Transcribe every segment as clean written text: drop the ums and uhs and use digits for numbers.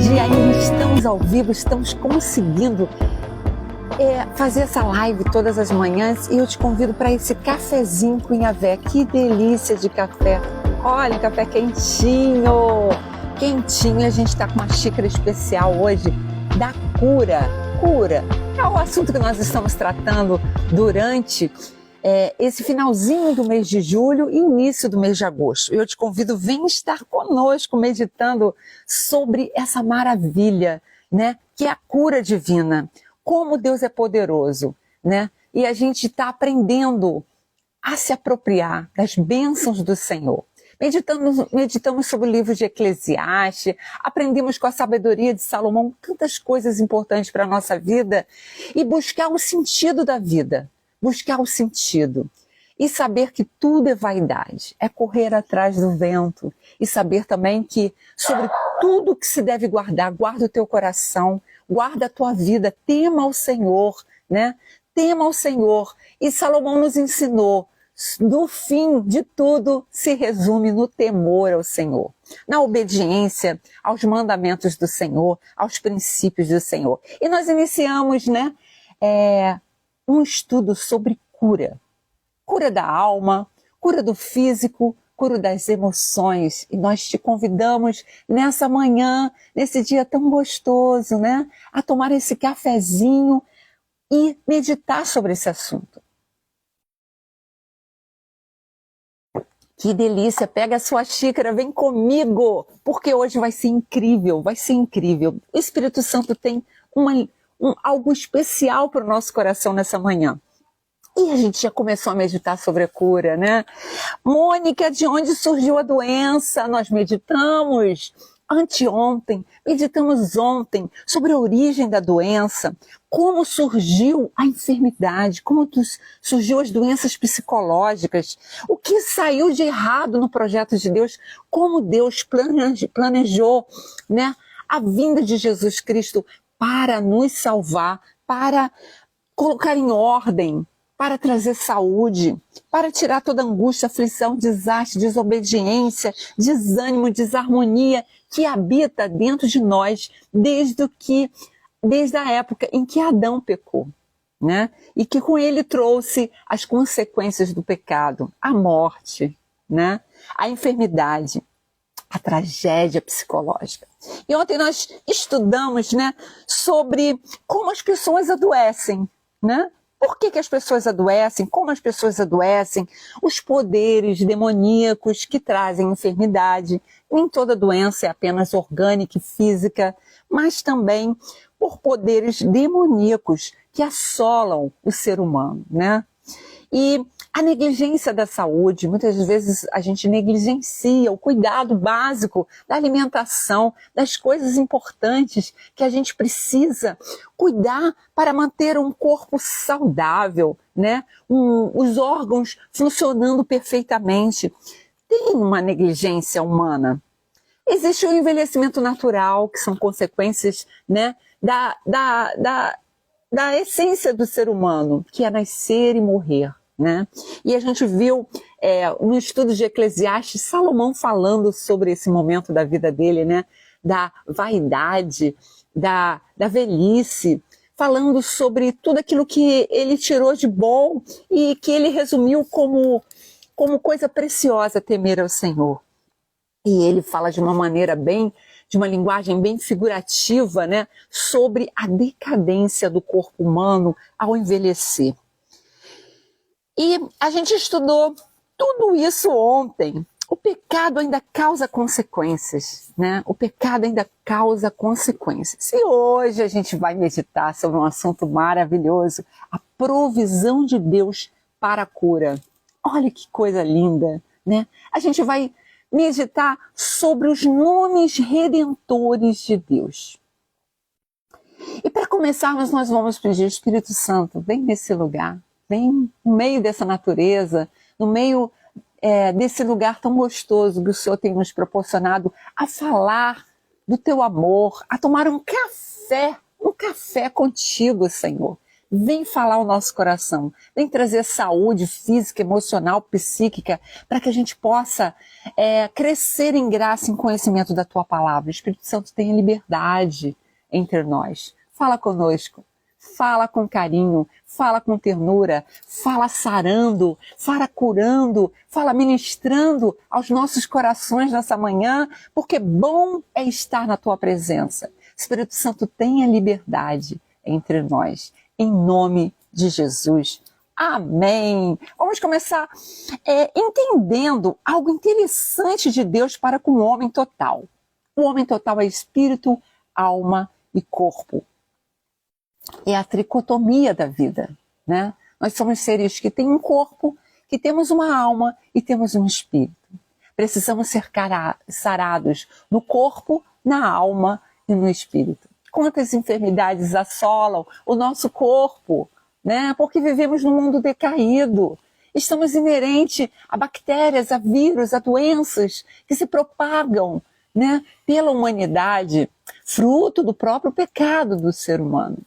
dia ainda estamos ao vivo, estamos conseguindo fazer essa live todas as manhãs e eu te convido para esse cafezinho com Yahvé. Que delícia de café! Olha, café quentinho! Quentinho, a gente está com uma xícara especial hoje da cura. Cura é o assunto que nós estamos tratando durante esse finalzinho do mês de julho e início do mês de agosto. Eu te convido, vem estar conosco meditando sobre essa maravilha, né, que é a cura divina. Como Deus é poderoso, né? E a gente está aprendendo a se apropriar das bênçãos do Senhor. Meditamos sobre o livro de Eclesiastes, aprendemos com a sabedoria de Salomão tantas coisas importantes para a nossa vida e buscar o sentido da vida. Buscar o sentido e saber que tudo é vaidade, é correr atrás do vento e saber também que sobre tudo que se deve guardar, guarda o teu coração, guarda a tua vida, tema ao Senhor, né? Tema ao Senhor. E Salomão nos ensinou, no fim de tudo se resume no temor ao Senhor, na obediência aos mandamentos do Senhor, aos princípios do Senhor. E nós iniciamos, né, um estudo sobre cura. Cura da alma, cura do físico, cura das emoções. E nós te convidamos nessa manhã, nesse dia tão gostoso, né, a tomar esse cafezinho e meditar sobre esse assunto. Que delícia! Pega a sua xícara, vem comigo, porque hoje vai ser incrível, vai ser incrível. O Espírito Santo tem algo especial para o nosso coração nessa manhã. E a gente já começou a meditar sobre a cura, né? Mônica, de onde surgiu a doença? Nós meditamos anteontem, meditamos ontem sobre a origem da doença, como surgiu a enfermidade, como surgiu as doenças psicológicas, o que saiu de errado no projeto de Deus, como Deus planejou, né, a vinda de Jesus Cristo para nos salvar, para colocar em ordem, para trazer saúde, para tirar toda angústia, aflição, desastre, desobediência, desânimo, desarmonia que habita dentro de nós desde a época em que Adão pecou, né? E que com ele trouxe as consequências do pecado, a morte, né? A enfermidade, a tragédia psicológica. E ontem nós estudamos, né, sobre como as pessoas adoecem, né? Por que as pessoas adoecem, como as pessoas adoecem, os poderes demoníacos que trazem enfermidade. Nem toda doença é apenas orgânica e física, mas também por poderes demoníacos que assolam o ser humano, né? E a negligência da saúde, muitas vezes a gente negligencia o cuidado básico da alimentação, das coisas importantes que a gente precisa cuidar para manter um corpo saudável, né? Os órgãos funcionando perfeitamente. Tem uma negligência humana. Existe o envelhecimento natural, que são consequências, né, da essência do ser humano, que é nascer e morrer, né? E a gente viu no estudo de Eclesiastes, Salomão falando sobre esse momento da vida dele, né? Da vaidade, da velhice, falando sobre tudo aquilo que ele tirou de bom e que ele resumiu como coisa preciosa temer ao Senhor. E ele fala de uma linguagem bem figurativa, né, sobre a decadência do corpo humano ao envelhecer. E a gente estudou tudo isso ontem. O pecado ainda causa consequências, né? O pecado ainda causa consequências. E hoje a gente vai meditar sobre um assunto maravilhoso, a provisão de Deus para a cura. Olha que coisa linda, né? A gente vai meditar sobre os nomes redentores de Deus. E para começarmos, nós vamos pedir, Espírito Santo, vem nesse lugar, vem no meio dessa natureza, no meio desse lugar tão gostoso que o Senhor tem nos proporcionado a falar do teu amor, a tomar um café contigo, Senhor. vem falar o nosso coração, vem trazer saúde física, emocional, psíquica, para que a gente possa crescer em graça, em conhecimento da Tua palavra. O Espírito Santo tenha liberdade entre nós. Fala conosco, fala com carinho, fala com ternura, fala sarando, fala curando, fala ministrando aos nossos corações nessa manhã, porque bom é estar na Tua presença. Espírito Santo, tenha liberdade entre nós, em nome de Jesus. Amém. Vamos começar entendendo algo interessante de Deus para com o homem total. O homem total é espírito, alma e corpo. É a tricotomia da vida, né? Nós somos seres que têm um corpo, que temos uma alma e temos um espírito. Precisamos ser sarados no corpo, na alma e no espírito. Quantas enfermidades assolam o nosso corpo, né? Porque vivemos num mundo decaído. Estamos inerentes a bactérias, a vírus, a doenças que se propagam, né, pela humanidade, fruto do próprio pecado do ser humano,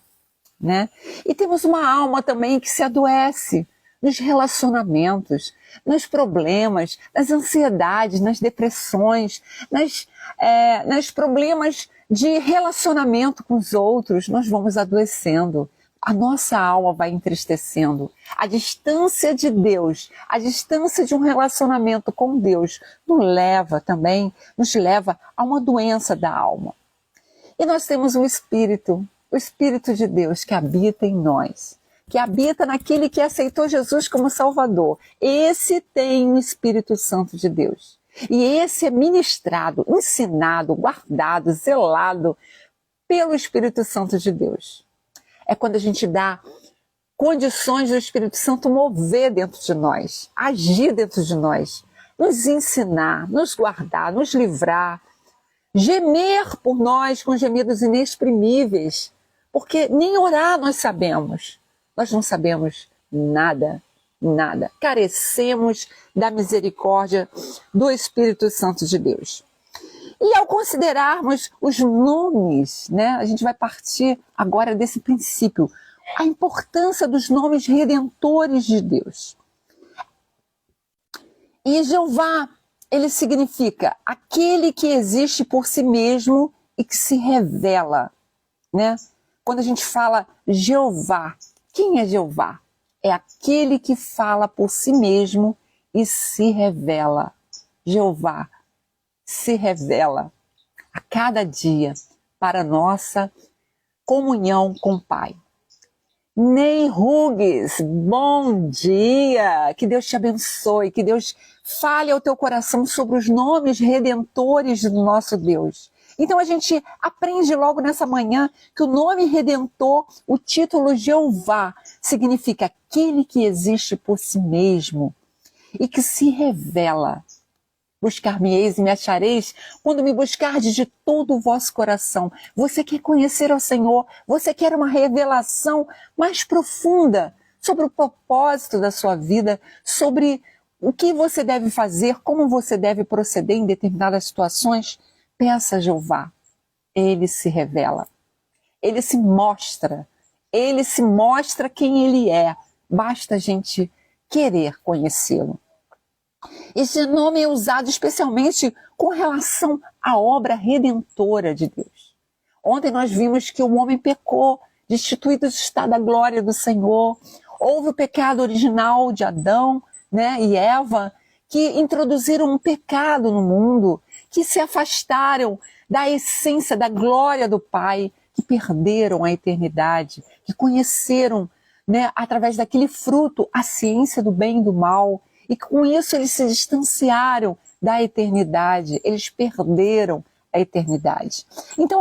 né? E temos uma alma também que se adoece nos relacionamentos, nos problemas, nas ansiedades, nas depressões, nos problemas de relacionamento com os outros. Nós vamos adoecendo. A nossa alma vai entristecendo. A distância de Deus, a distância de um relacionamento com Deus nos leva a uma doença da alma. E nós temos o Espírito de Deus que habita em nós, que habita naquele que aceitou Jesus como Salvador. Esse tem o Espírito Santo de Deus. E esse é ministrado, ensinado, guardado, zelado pelo Espírito Santo de Deus. É quando a gente dá condições do Espírito Santo mover dentro de nós, agir dentro de nós, nos ensinar, nos guardar, nos livrar, gemer por nós com gemidos inexprimíveis, porque nem orar nós sabemos. Nós não sabemos nada, nada. Carecemos da misericórdia do Espírito Santo de Deus. E ao considerarmos os nomes, né, a gente vai partir agora desse princípio, a importância dos nomes redentores de Deus. E Jeová, ele significa aquele que existe por si mesmo e que se revela, né? Quando a gente fala Jeová, quem é Jeová? É aquele que fala por si mesmo e se revela. Jeová se revela a cada dia para nossa comunhão com o Pai. Ney Hugues, bom dia! Que Deus te abençoe, que Deus fale ao teu coração sobre os nomes redentores do nosso Deus. Então a gente aprende logo nessa manhã que o nome redentor, o título Jeová, significa aquele que existe por si mesmo e que se revela. Buscar-me-eis e me achareis quando me buscardes de todo o vosso coração. Você quer conhecer ao Senhor? Você quer uma revelação mais profunda sobre o propósito da sua vida, sobre o que você deve fazer, como você deve proceder em determinadas situações? Peça a Jeová. Ele se revela. Ele se mostra. Ele se mostra quem ele é. Basta a gente querer conhecê-lo. Esse nome é usado especialmente com relação à obra redentora de Deus. Ontem nós vimos que o homem pecou, destituído do estado da glória do Senhor. Houve o pecado original de Adão, né, e Eva, que introduziram um pecado no mundo, que se afastaram da essência, da glória do Pai, que perderam a eternidade, que conheceram, né, através daquele fruto a ciência do bem e do mal, e com isso eles se distanciaram da eternidade, eles perderam a eternidade. Então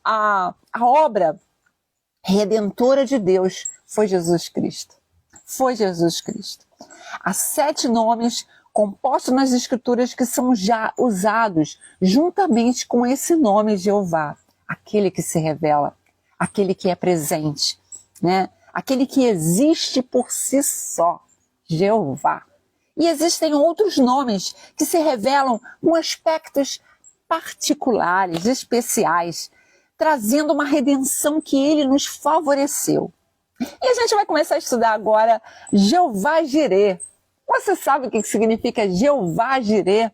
a obra redentora de Deus foi Jesus Cristo. Foi Jesus Cristo. Há 7 nomes compostos nas Escrituras que são já usados juntamente com esse nome Jeová, aquele que se revela, aquele que é presente, né? Aquele que existe por si só. Jeová. E existem outros nomes que se revelam com aspectos particulares, especiais, trazendo uma redenção que ele nos favoreceu. E a gente vai começar a estudar agora Jeová Jirê. Você sabe o que significa Jeová Jirê?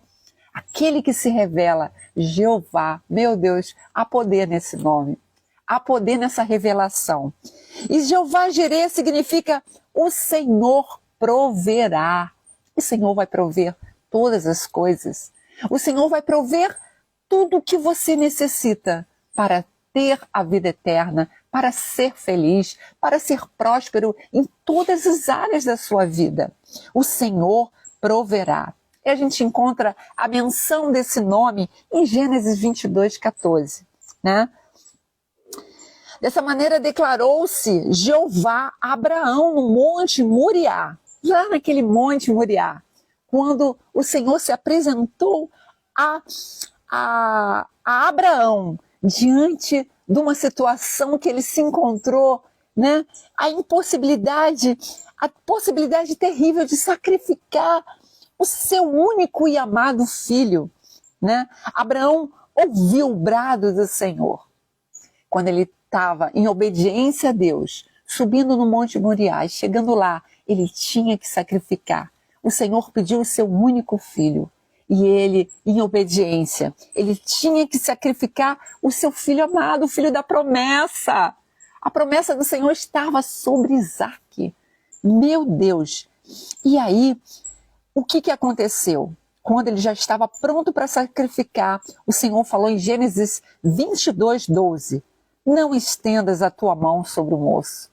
Aquele que se revela, Jeová. Meu Deus, há poder nesse nome. Há poder nessa revelação. E Jeová Jirê significa o Senhor proverá. O Senhor vai prover todas as coisas. O Senhor vai prover tudo o que você necessita para ter a vida eterna, para ser feliz, para ser próspero em todas as áreas da sua vida. O Senhor proverá. E a gente encontra a menção desse nome em Gênesis 22:14, né? Dessa maneira declarou-se Jeová a Abraão no Monte Moriá, lá naquele Monte Moriá, quando o Senhor se apresentou a Abraão diante de uma situação que ele se encontrou, né? A possibilidade terrível de sacrificar o seu único e amado filho, né? Abraão ouviu o brado do Senhor. Quando ele estava em obediência a Deus, subindo no Monte Moriá, e chegando lá, ele tinha que sacrificar. O Senhor pediu o seu único filho. E ele, em obediência, ele tinha que sacrificar o seu filho amado, o filho da promessa. A promessa do Senhor estava sobre Isaque. Meu Deus! E aí, o que aconteceu? Quando ele já estava pronto para sacrificar, o Senhor falou em Gênesis 22:12. Não estendas a tua mão sobre o moço.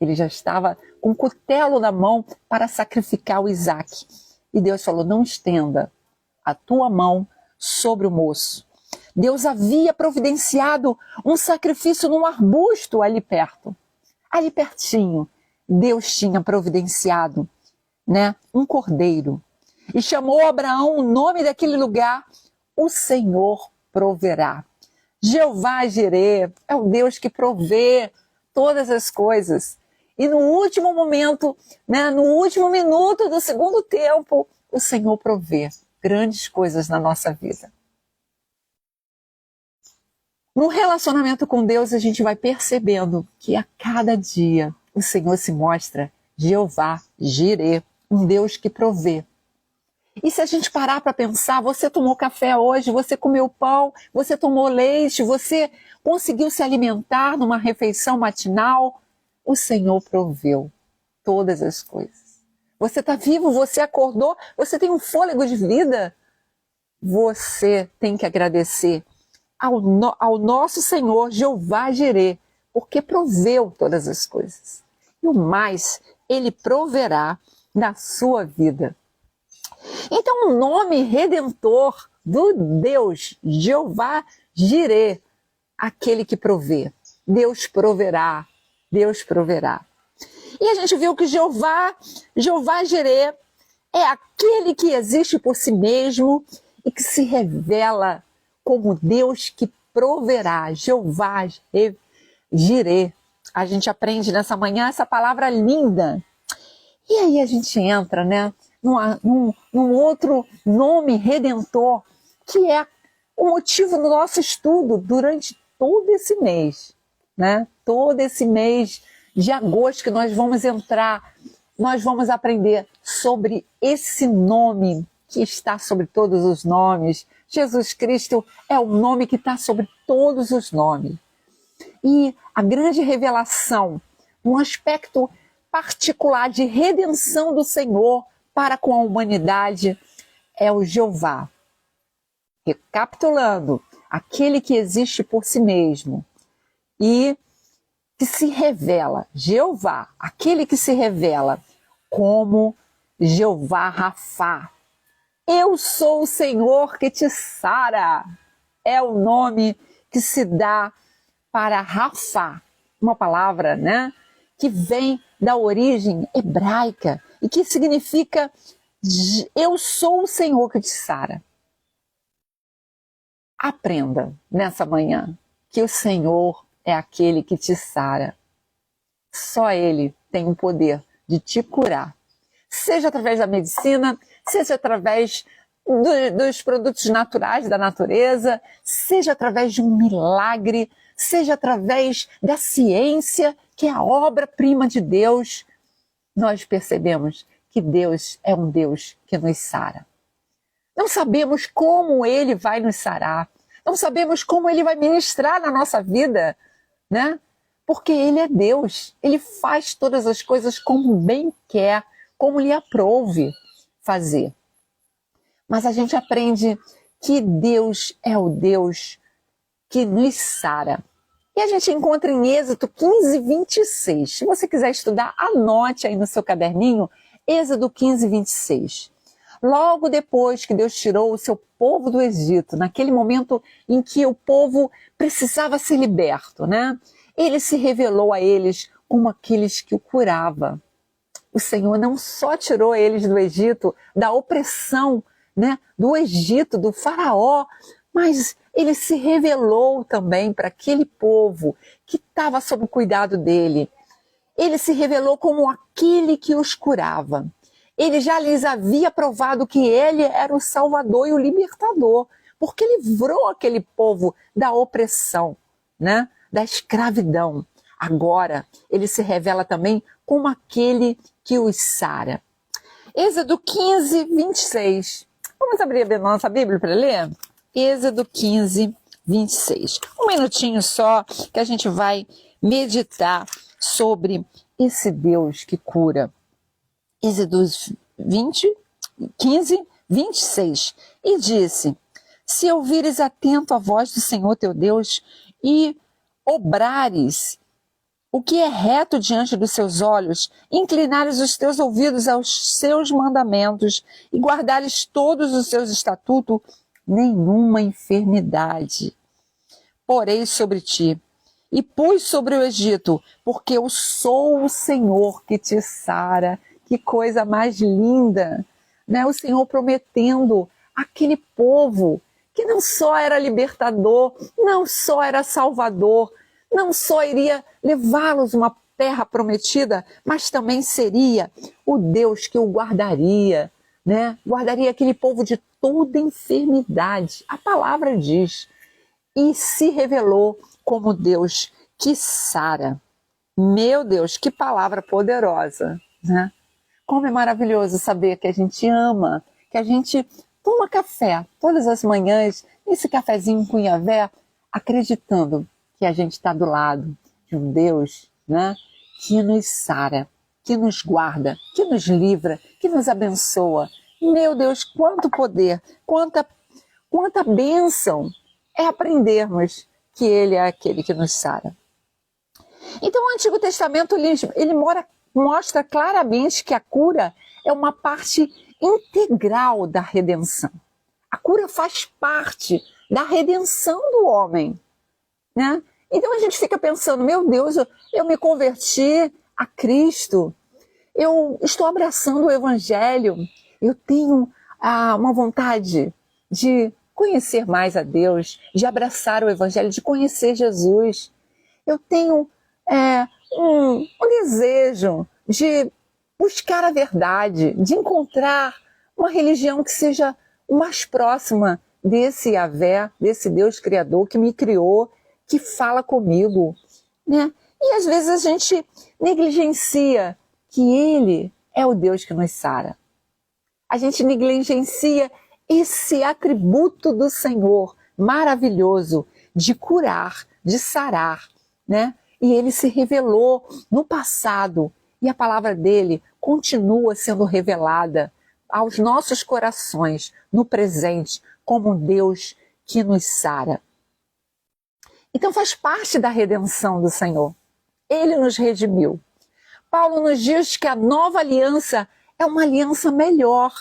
Ele já estava com o cutelo na mão para sacrificar o Isaque. E Deus falou, não estenda a tua mão sobre o moço. Deus havia providenciado um sacrifício num arbusto ali perto. Ali pertinho, Deus tinha providenciado, né, um cordeiro. E chamou Abraão o nome daquele lugar, o Senhor proverá. Jeová Jirê é o Deus que provê todas as coisas. E no último momento, né, no último minuto do segundo tempo, o Senhor provê grandes coisas na nossa vida. No relacionamento com Deus, a gente vai percebendo que a cada dia o Senhor se mostra Jeová Jirê, um Deus que provê. E se a gente parar para pensar, você tomou café hoje, você comeu pão, você tomou leite, você conseguiu se alimentar numa refeição matinal, o Senhor proveu todas as coisas. Você está vivo, você acordou, você tem um fôlego de vida. Você tem que agradecer ao nosso Senhor, Jeová Jirê, porque proveu todas as coisas. E o mais, Ele proverá na sua vida. Então, o nome redentor do Deus, Jeová Jirê, aquele que provê. Deus proverá, Deus proverá. E a gente viu que Jeová Jirê é aquele que existe por si mesmo e que se revela como Deus que proverá. Jeová Jirê. A gente aprende nessa manhã essa palavra linda. E aí a gente entra, né, num outro nome redentor, que é o motivo do nosso estudo durante todo esse mês, né? Todo esse mês de agosto que nós vamos entrar, nós vamos aprender sobre esse nome que está sobre todos os nomes. Jesus Cristo é o nome que está sobre todos os nomes. E a grande revelação, um aspecto particular de redenção do Senhor para com a humanidade, é o Jeová. Recapitulando, aquele que existe por si mesmo e que se revela, Jeová, aquele que se revela como Jeová Rafá. Eu sou o Senhor que te sara. É o nome que se dá para Rafá, uma palavra, né, que vem da origem hebraica e que significa eu sou o Senhor que te sara. Aprenda nessa manhã que o Senhor é aquele que te sara. Só Ele tem o poder de te curar. Seja através da medicina, seja através dos produtos naturais da natureza, seja através de um milagre, seja através da ciência que é a obra-prima de Deus, nós percebemos que Deus é um Deus que nos sara. Não sabemos como Ele vai nos sarar, não sabemos como Ele vai ministrar na nossa vida, né? Porque Ele é Deus, Ele faz todas as coisas como bem quer, como lhe aprouve fazer. Mas a gente aprende que Deus é o Deus que nos sara. E a gente encontra em Êxodo 15, 26. Se você quiser estudar, anote aí no seu caderninho, Êxodo 15, 26. Logo depois que Deus tirou o seu povo do Egito, naquele momento em que o povo precisava ser liberto, né? Ele se revelou a eles como aqueles que o curava. O Senhor não só tirou eles do Egito, da opressão, né, do Egito, do faraó, mas ele se revelou também para aquele povo que estava sob o cuidado dele. Ele se revelou como aquele que os curava. Ele já lhes havia provado que ele era o Salvador e o Libertador, porque livrou aquele povo da opressão, né, da escravidão. Agora, ele se revela também como aquele que os sara. Êxodo 15, 26. Vamos abrir a nossa Bíblia para ler? Êxodo 15, 26. Um minutinho só que a gente vai meditar sobre esse Deus que cura. Êxodo 15, 26. E disse: se ouvires atento a voz do Senhor teu Deus e obrares o que é reto diante dos seus olhos, inclinares os teus ouvidos aos seus mandamentos e guardares todos os seus estatutos, nenhuma enfermidade porei sobre ti, e pus sobre o Egito, porque eu sou o Senhor que te sara. Que coisa mais linda, né? O Senhor prometendo aquele povo que não só era libertador, não só era salvador, não só iria levá-los a uma terra prometida, mas também seria o Deus que o guardaria, né? Guardaria aquele povo de toda enfermidade. A palavra diz, e se revelou como Deus que sara. Meu Deus, que palavra poderosa, né? Como é maravilhoso saber que a gente ama, que a gente toma café todas as manhãs, esse cafezinho com Yahvé, acreditando que a gente está do lado de um Deus, né, que nos sara, que nos guarda, que nos livra, que nos abençoa. Meu Deus, quanto poder, quanta bênção é aprendermos que Ele é aquele que nos sara. Então o Antigo Testamento ele mostra claramente que a cura é uma parte integral da redenção. A cura faz parte da redenção do homem, né? Então a gente fica pensando, meu Deus, eu me converti a Cristo, eu estou abraçando o Evangelho, eu tenho uma vontade de conhecer mais a Deus, de abraçar o Evangelho, de conhecer Jesus. Eu tenho um desejo de buscar a verdade, de encontrar uma religião que seja o mais próxima desse Yahvé, desse Deus Criador que me criou, que fala comigo, né? E às vezes a gente negligencia que Ele é o Deus que nos sara. A gente negligencia esse atributo do Senhor maravilhoso de curar, de sarar, né? E Ele se revelou no passado e a palavra dele continua sendo revelada aos nossos corações no presente como um Deus que nos sara. Então faz parte da redenção do Senhor. Ele nos redimiu. Paulo nos diz que a nova aliança é uma aliança melhor,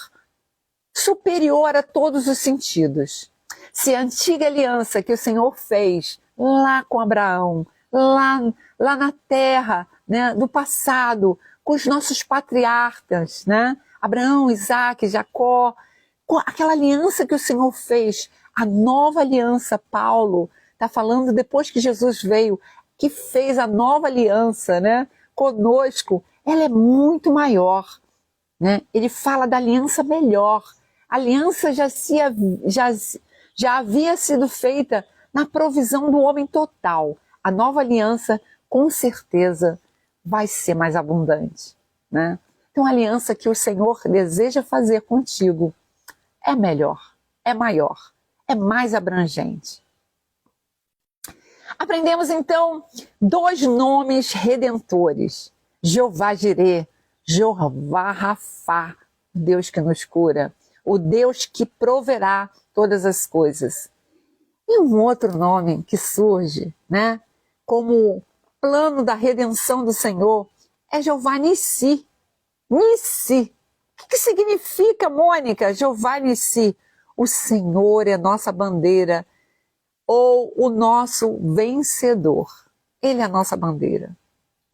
superior a todos os sentidos. Se a antiga aliança que o Senhor fez lá com Abraão, lá na terra, né, do passado, com os nossos patriarcas, né, Abraão, Isaac, Jacó, com aquela aliança que o Senhor fez, a nova aliança, Paulo está falando depois que Jesus veio, que fez a nova aliança, né, conosco, ela é muito maior, né? Ele fala da aliança melhor. A aliança já havia sido feita na provisão do homem total. A nova aliança, com certeza, vai ser mais abundante, né? Então a aliança que o Senhor deseja fazer contigo é melhor, é maior, é mais abrangente. Aprendemos então 2 nomes redentores: Jeová Jirê, Jeová Rafá, Deus que nos cura, o Deus que proverá todas as coisas. E um outro nome que surge, né, como plano da redenção do Senhor é Jeová Nissi. Nissi. O que significa, Mônica, Jeová Nissi? O Senhor é nossa bandeira, ou o nosso vencedor. Ele é a nossa bandeira.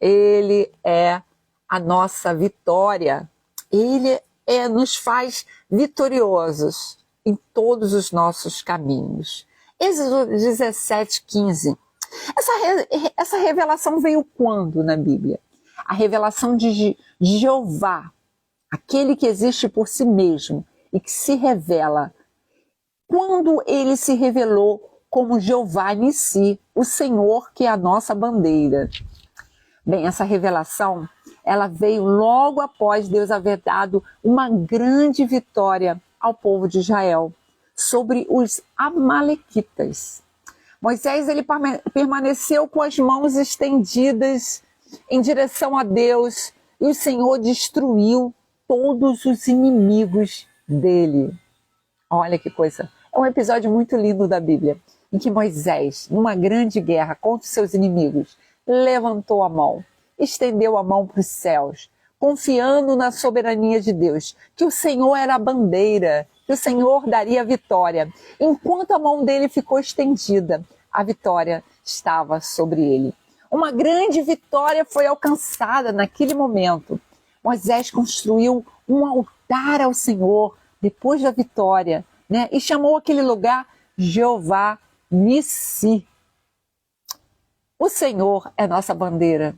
Ele é a nossa vitória. Ele nos faz vitoriosos em todos os nossos caminhos. Êxodo 17:15. Essa revelação veio quando na Bíblia? A revelação de Jeová, aquele que existe por si mesmo e que se revela. Quando ele se revelou como Jeová Nissi, o Senhor que é a nossa bandeira. Bem, essa revelação, ela veio logo após Deus haver dado uma grande vitória ao povo de Israel sobre os amalequitas. Moisés, ele permaneceu com as mãos estendidas em direção a Deus e o Senhor destruiu todos os inimigos dele. Olha que coisa. É um episódio muito lindo da Bíblia, em que Moisés, numa grande guerra contra os seus inimigos, levantou a mão, estendeu a mão para os céus, confiando na soberania de Deus, que o Senhor era a bandeira, que o Senhor daria a vitória. Enquanto a mão dele ficou estendida, a vitória estava sobre ele. Uma grande vitória foi alcançada naquele momento. Moisés construiu um altar ao Senhor depois da vitória, né? E chamou aquele lugar Jeová Nissi. O Senhor é nossa bandeira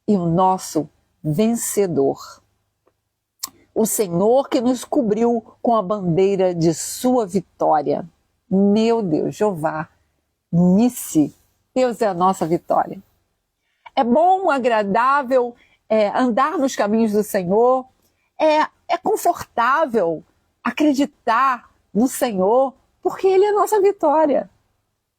e o nosso vencedor. O Senhor que nos cobriu com a bandeira de sua vitória. Meu Deus, Jeová Nissi. Deus é a nossa vitória. É bom, agradável andar nos caminhos do Senhor. É confortável acreditar no Senhor, porque Ele é a nossa vitória.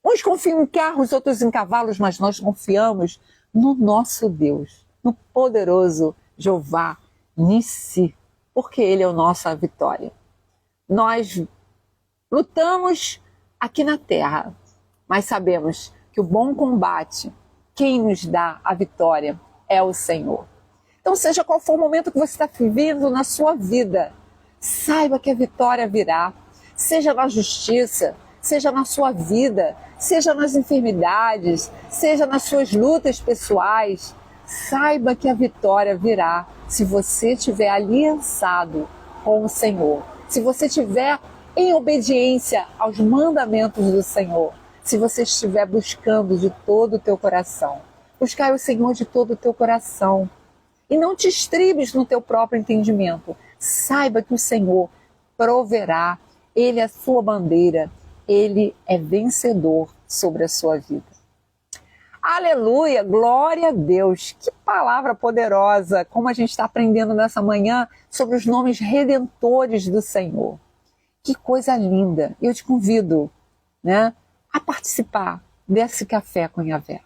Uns confiam em carros, outros em cavalos, mas nós confiamos no nosso Deus, no poderoso Jeová Nissi, porque Ele é a nossa vitória. Nós lutamos aqui na terra, mas sabemos que o bom combate, quem nos dá a vitória é o Senhor. Então, seja qual for o momento que você está vivendo na sua vida, saiba que a vitória virá, seja na justiça, seja na sua vida, seja nas enfermidades, seja nas suas lutas pessoais. Saiba que a vitória virá se você estiver aliançado com o Senhor, se você estiver em obediência aos mandamentos do Senhor, se você estiver buscando de todo o teu coração. Buscar o Senhor de todo o teu coração. E não te estribes no teu próprio entendimento. Saiba que o Senhor proverá. Ele é a sua bandeira. Ele é vencedor sobre a sua vida. Aleluia, glória a Deus. Que palavra poderosa, como a gente está aprendendo nessa manhã sobre os nomes redentores do Senhor. Que coisa linda. Eu te convido, né, a participar desse café com Yahvé.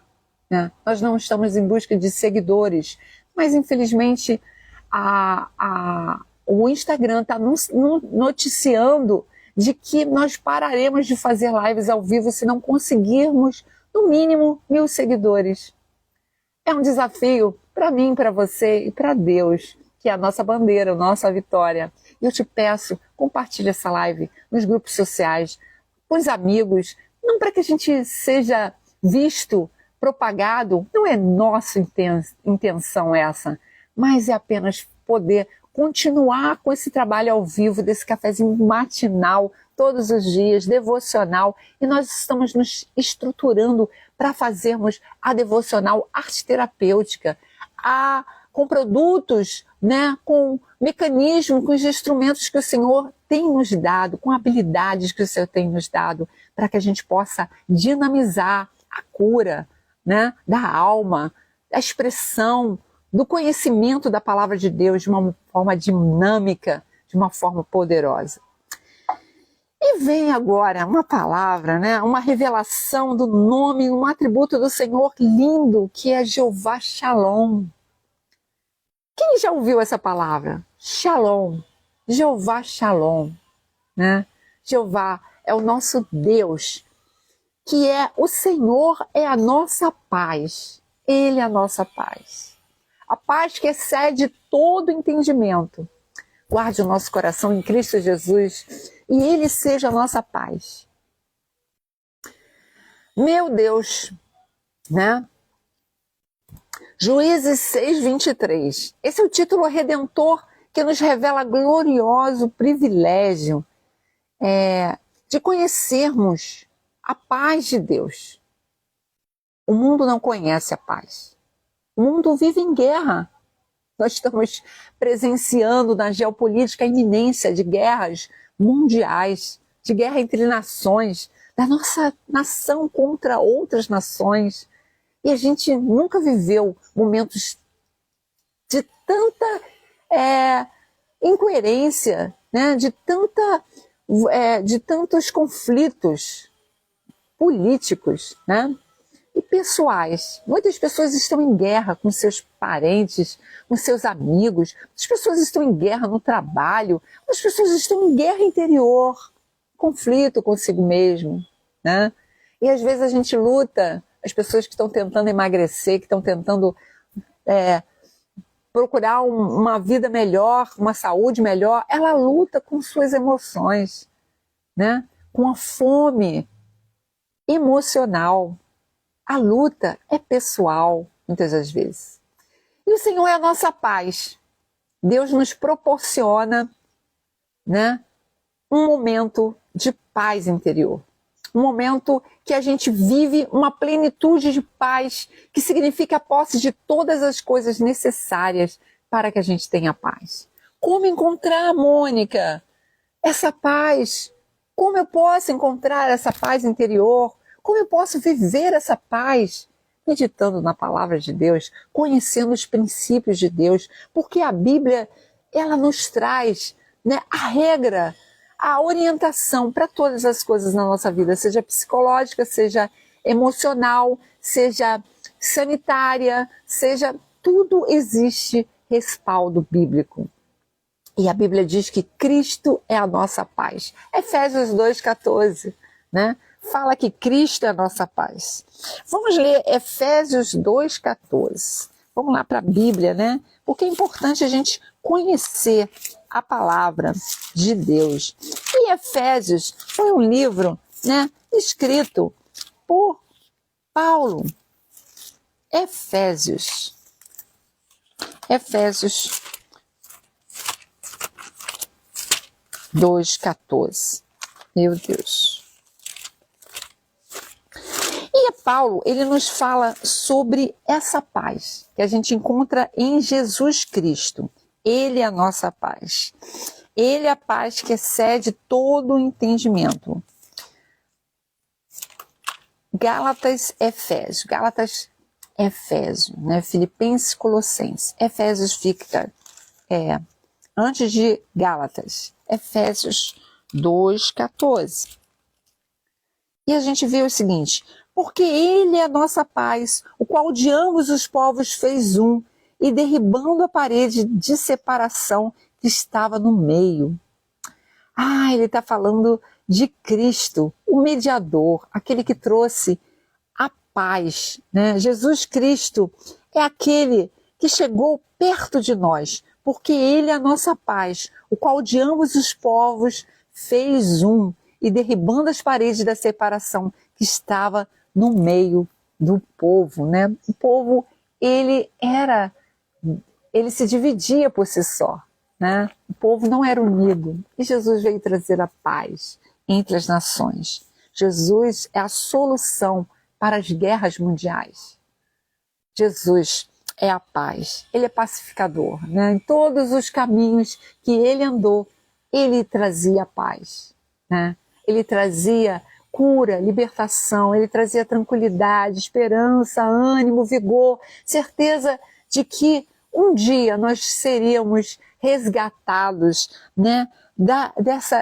Né? Nós não estamos em busca de seguidores, mas infelizmente o Instagram está noticiando de que nós pararemos de fazer lives ao vivo se não conseguirmos, no mínimo, 1000 seguidores. É um desafio para mim, para você e para Deus, que é a nossa bandeira, a nossa vitória. E eu te peço, compartilhe essa live nos grupos sociais, com os amigos, não para que a gente seja visto, propagado, não é nossa intenção essa, mas é apenas poder continuar com esse trabalho ao vivo, desse cafezinho matinal, todos os dias, devocional, e nós estamos nos estruturando para fazermos a devocional arte terapêutica, com produtos, né, com mecanismos, com os instrumentos que o Senhor tem nos dado, com habilidades que o Senhor tem nos dado, para que a gente possa dinamizar a cura, né, da alma, a expressão do conhecimento da palavra de Deus de uma forma dinâmica, de uma forma poderosa. E vem agora uma palavra, né? Uma revelação do nome, um atributo do Senhor lindo, que é Jeová Shalom. Quem já ouviu essa palavra? Shalom, Jeová Shalom, né? Jeová é o nosso Deus, que é o Senhor, é a nossa paz. Ele é a nossa paz. A paz que excede todo entendimento. Guarde o nosso coração em Cristo Jesus e Ele seja a nossa paz. Meu Deus, né? Juízes 6:23. Esse é o título redentor que nos revela glorioso privilégio de conhecermos a paz de Deus. O mundo não conhece a paz. O mundo vive em guerra. Nós estamos presenciando na geopolítica a iminência de guerras mundiais, de guerra entre nações, da nossa nação contra outras nações. E a gente nunca viveu momentos de tanta incoerência, né? de tantos conflitos políticos, né? E pessoais. Muitas pessoas estão em guerra com seus parentes, com seus amigos. Muitas pessoas estão em guerra no trabalho. Muitas pessoas estão em guerra interior, conflito consigo mesmo, né? E às vezes a gente luta, as pessoas que estão tentando emagrecer, que estão tentando procurar uma vida melhor, uma saúde melhor, ela luta com suas emoções, né? Com a fome emocional. A luta é pessoal, muitas das vezes. E o Senhor é a nossa paz. Deus nos proporciona, né, um momento de paz interior. Um momento que a gente vive uma plenitude de paz, que significa a posse de todas as coisas necessárias para que a gente tenha paz. Como encontrar, Mônica, essa paz? Como eu posso encontrar essa paz interior? Como eu posso viver essa paz? Meditando na palavra de Deus, conhecendo os princípios de Deus, porque a Bíblia, ela nos traz, né, a regra, a orientação para todas as coisas na nossa vida, seja psicológica, seja emocional, seja sanitária, seja tudo existe respaldo bíblico. E a Bíblia diz que Cristo é a nossa paz. Efésios 2,14, né? Fala que Cristo é a nossa paz. Vamos ler Efésios 2,14. Vamos lá para a Bíblia, né? Porque é importante a gente conhecer a palavra de Deus. E Efésios foi um livro, né, escrito por Paulo. Efésios 2,14. Meu Deus. E Paulo, ele nos fala sobre essa paz que a gente encontra em Jesus Cristo. Ele é a nossa paz. Ele é a paz que excede todo o entendimento. Gálatas, Efésio, né? Filipenses, Colossenses. Efésios fica antes de Gálatas. Efésios 2,14. E a gente vê o seguinte: porque ele é a nossa paz, o qual de ambos os povos fez um, e derribando a parede de separação que estava no meio. Ele está falando de Cristo, o mediador, aquele que trouxe a paz, né? Jesus Cristo é aquele que chegou perto de nós, porque ele é a nossa paz, o qual de ambos os povos fez um, e derribando as paredes da separação que estava no meio do povo, né? O povo, ele se dividia por si só, né? O povo não era unido. E Jesus veio trazer a paz entre as nações. Jesus é a solução para as guerras mundiais. Jesus é a paz. Ele é pacificador, né? Em todos os caminhos que ele andou, ele trazia paz, né? Ele trazia cura, libertação, ele trazia tranquilidade, esperança, ânimo, vigor, certeza de que um dia nós seríamos resgatados, né,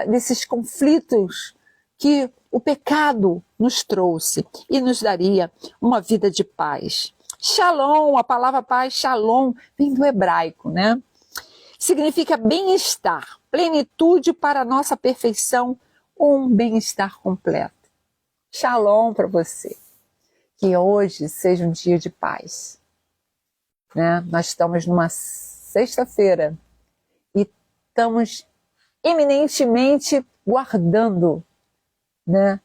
desses conflitos que o pecado nos trouxe e nos daria uma vida de paz. Shalom, a palavra paz, shalom, vem do hebraico, né? Significa bem-estar, plenitude para a nossa perfeição, um bem-estar completo. Shalom para você. Que hoje seja um dia de paz. Né? Nós estamos numa sexta-feira e estamos eminentemente guardando, né,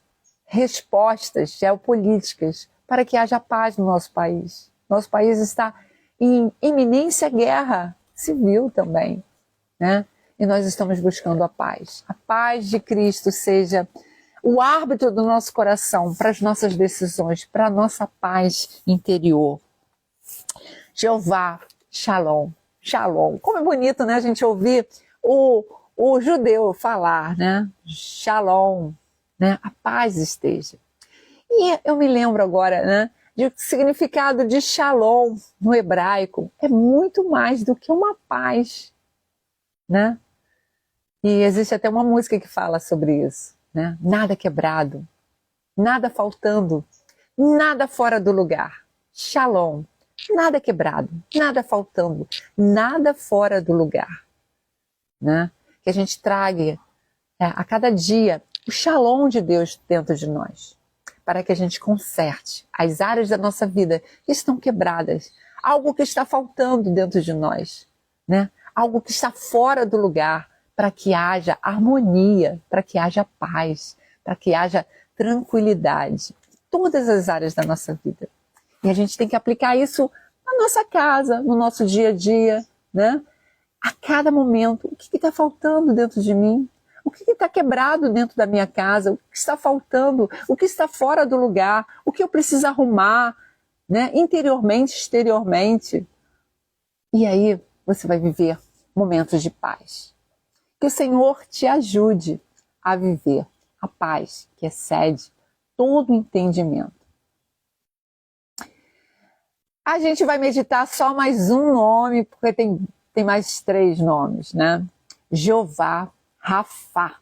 respostas geopolíticas para que haja paz no nosso país. Nosso país está em iminência guerra civil também, né? E nós estamos buscando a paz. A paz de Cristo seja o árbitro do nosso coração para as nossas decisões, para a nossa paz interior. Jeová, shalom, shalom. Como é bonito, né, a gente ouvir o judeu falar, né? Shalom, né? A paz esteja. E eu me lembro agora, né, de que o significado de shalom no hebraico é muito mais do que uma paz, né? E existe até uma música que fala sobre isso, né? Nada quebrado, nada faltando, nada fora do lugar. Shalom, nada quebrado, nada faltando, nada fora do lugar, né? Que a gente traga a cada dia o shalom de Deus dentro de nós, para que a gente conserte as áreas da nossa vida que estão quebradas, algo que está faltando dentro de nós, né? Algo que está fora do lugar, para que haja harmonia, para que haja paz, para que haja tranquilidade em todas as áreas da nossa vida. E a gente tem que aplicar isso na nossa casa, no nosso dia a dia, né? A cada momento, o que está faltando dentro de mim? O que está quebrado dentro da minha casa? O que está faltando? O que está fora do lugar? O que eu preciso arrumar, né? Interiormente, exteriormente. E aí você vai viver momentos de paz. Que o Senhor te ajude a viver a paz que excede todo entendimento. A gente vai meditar só mais um nome, porque tem mais 3 nomes, né? Jeová Rafá.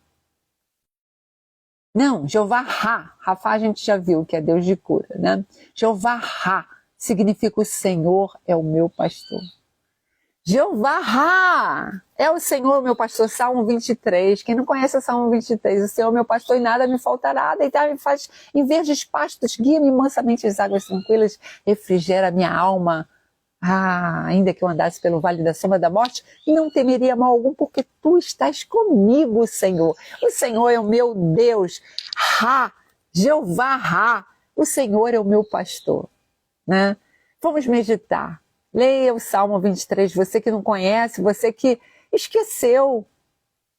Não, Jeová Ra. Rafá a gente já viu que é Deus de cura, né? Jeová Ra significa o Senhor é o meu pastor. Jeová Ra é o Senhor, meu pastor, Salmo 23. Quem não conhece o Salmo 23? O Senhor, meu pastor, e nada me faltará. Deitar-me faz em verdes pastos, guia-me mansamente às águas tranquilas, refrigera minha alma. Ainda que eu andasse pelo vale da sombra da morte, não temeria mal algum, porque tu estás comigo, Senhor. O Senhor é o meu Deus. Ra, Jeová Ra, o Senhor é o meu pastor. Né? Vamos meditar. Leia o Salmo 23, você que não conhece, você que esqueceu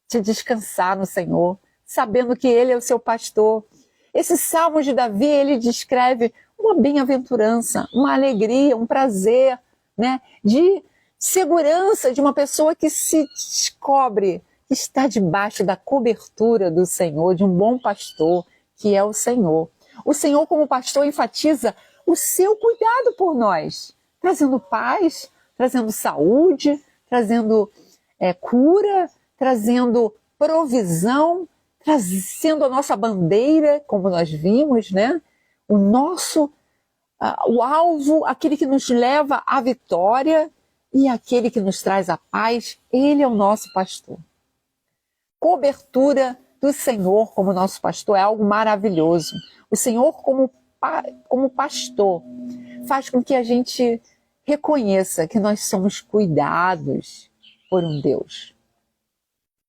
de descansar no Senhor, sabendo que Ele é o seu pastor. Esse Salmo de Davi, ele descreve uma bem-aventurança, uma alegria, um prazer, né, de segurança de uma pessoa que se descobre que está debaixo da cobertura do Senhor, de um bom pastor, que é o Senhor. O Senhor, como pastor, enfatiza o seu cuidado por nós, trazendo paz, trazendo saúde, trazendo cura, trazendo provisão, trazendo a nossa bandeira, como nós vimos, né? O alvo, aquele que nos leva à vitória e aquele que nos traz a paz, ele é o nosso pastor. Cobertura do Senhor como nosso pastor é algo maravilhoso. O Senhor como pastor faz com que a gente reconheça que nós somos cuidados por um Deus.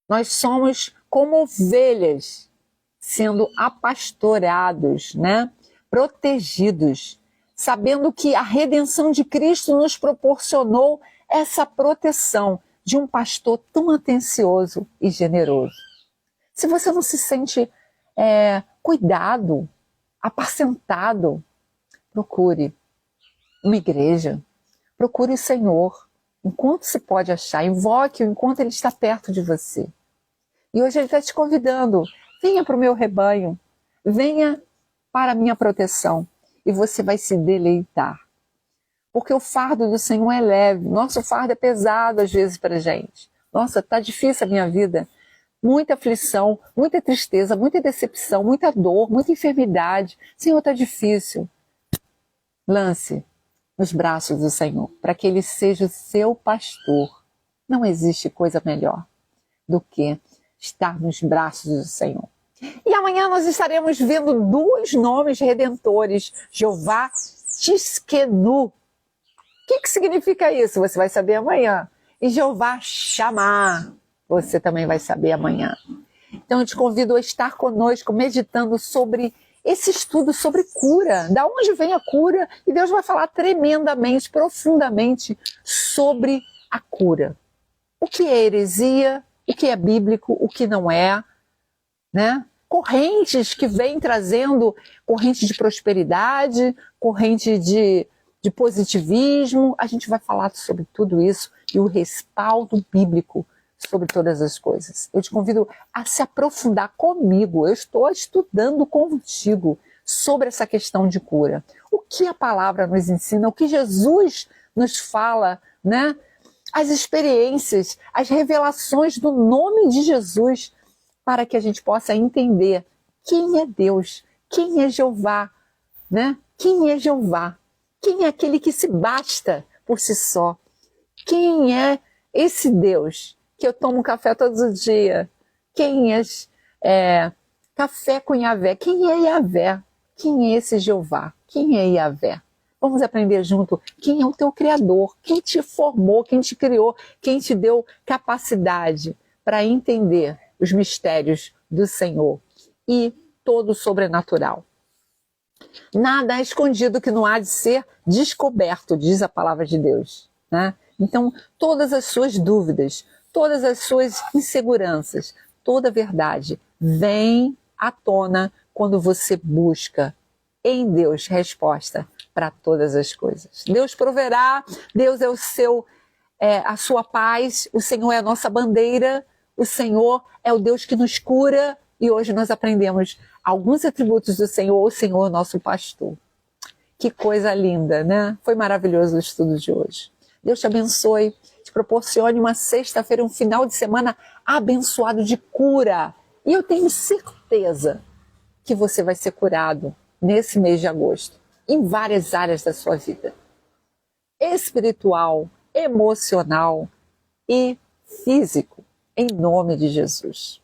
Nós somos como ovelhas sendo apastorados, né? Protegidos, sabendo que a redenção de Cristo nos proporcionou essa proteção de um pastor tão atencioso e generoso. Se você não se sente cuidado, apacentado, procure uma igreja, procure o Senhor, enquanto se pode achar, invoque-o enquanto Ele está perto de você. E hoje Ele está te convidando, venha para o meu rebanho, venha para a minha proteção, e você vai se deleitar. porque o fardo do Senhor é leve. Nosso fardo é pesado às vezes para a gente. Nossa, está difícil a minha vida. Muita aflição, muita tristeza, muita decepção, muita dor, muita enfermidade. Senhor, está difícil. Lance nos braços do Senhor, para que Ele seja o seu pastor. Não existe coisa melhor do que estar nos braços do Senhor. E amanhã nós estaremos vendo 2 nomes redentores, Jeová Tsidkenu. O que significa isso? Você vai saber amanhã. E Jeová Shammah, você também vai saber amanhã. Então eu te convido a estar conosco meditando sobre esse estudo sobre cura. Da onde vem a cura? E Deus vai falar tremendamente, profundamente sobre a cura. O que é heresia, o que é bíblico, o que não é, né? Correntes que vêm trazendo corrente de prosperidade, corrente de positivismo. A gente vai falar sobre tudo isso e o respaldo bíblico sobre todas as coisas. Eu te convido a se aprofundar comigo. Eu estou estudando contigo sobre essa questão de cura. O que a palavra nos ensina, o que Jesus nos fala, né? As experiências, as revelações do nome de Jesus, para que a gente possa entender quem é Deus, quem é Jeová, né? Quem é Jeová? Quem é aquele que se basta por si só? Quem é esse Deus que eu tomo café todos os dias? Quem é café com Yahvé? Quem é Yahvé? Quem é esse Jeová? Quem é Yahvé? Vamos aprender junto quem é o teu Criador, quem te formou, quem te criou, quem te deu capacidade para entender os mistérios do Senhor e todo o sobrenatural. Nada é escondido que não há de ser descoberto, diz a palavra de Deus, né? Então, todas as suas dúvidas, todas as suas inseguranças, toda a verdade vem à tona quando você busca em Deus resposta para todas as coisas. Deus proverá, Deus é a sua paz, o Senhor é a nossa bandeira, o Senhor é o Deus que nos cura, e hoje nós aprendemos alguns atributos do Senhor, o Senhor é o nosso pastor. Que coisa linda, né? Foi maravilhoso o estudo de hoje. Deus te abençoe, te proporcione uma sexta-feira, um final de semana abençoado de cura. E eu tenho certeza que você vai ser curado nesse mês de agosto, em várias áreas da sua vida. Espiritual, emocional e físico, em nome de Jesus.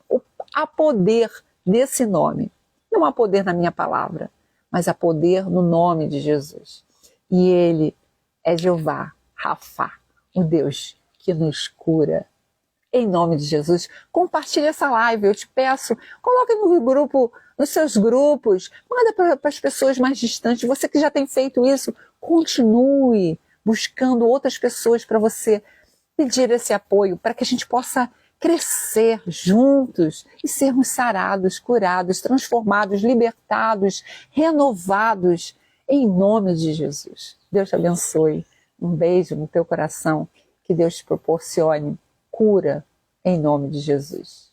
Há poder nesse nome. Não há poder na minha palavra, mas há poder no nome de Jesus. E Ele é Jeová Rafá, o Deus que nos cura. Em nome de Jesus, compartilhe essa live, eu te peço, coloque no grupo, nos seus grupos, manda para as pessoas mais distantes. Você que já tem feito isso, continue buscando outras pessoas para você pedir esse apoio, para que a gente possa crescer juntos e sermos sarados, curados, transformados, libertados, renovados, em nome de Jesus. Deus te abençoe. Um beijo no teu coração. Que Deus te proporcione cura em nome de Jesus.